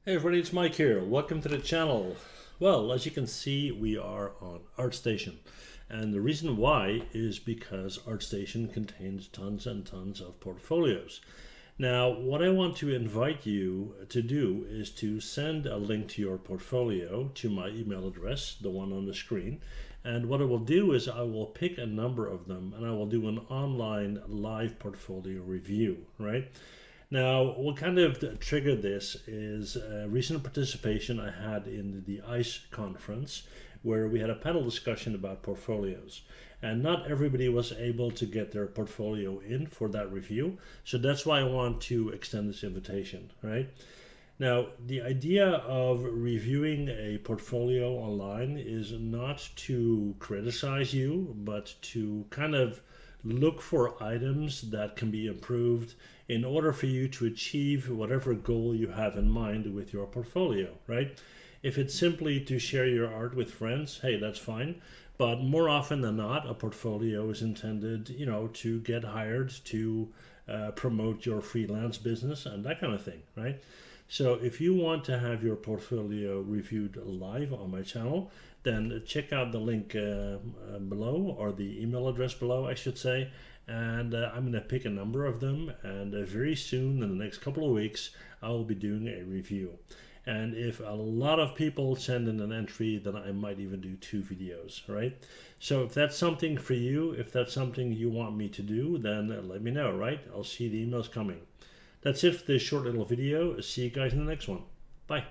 Hey everybody, it's Mike here. Welcome to the channel. Well, as you can see, we are on ArtStation. And the reason why is because ArtStation contains tons and tons of portfolios. Now, what I want to invite you to do is to send a link to your portfolio to my email address, the one on the screen. And what I will do is I will pick a number of them and I will do an online live portfolio review, right? Now, what kind of triggered this is a recent participation I had in the ICE conference where we had a panel discussion about portfolios. And not everybody was able to get their portfolio in for that review. So that's why I want to extend this invitation, right? Now, the idea of reviewing a portfolio online is not to criticize you, but to kind of look for items that can be improved in order for you to achieve whatever goal you have in mind with your portfolio, right? If it's simply to share your art with friends, hey, that's fine. But more often than not, a portfolio is intended, to get hired to promote your freelance business and that kind of thing, right? So if you want to have your portfolio reviewed live on my channel, then check out the link below, or the email address below, I should say. And I'm going to pick a number of them, and very soon, in the next couple of weeks, I will be doing a review. And if a lot of people send in an entry, then I might even do 2 videos, right? So if that's something for you, if that's something you want me to do, then let me know, right? I'll see the emails coming. That's it for this short little video. See you guys in the next one. Bye.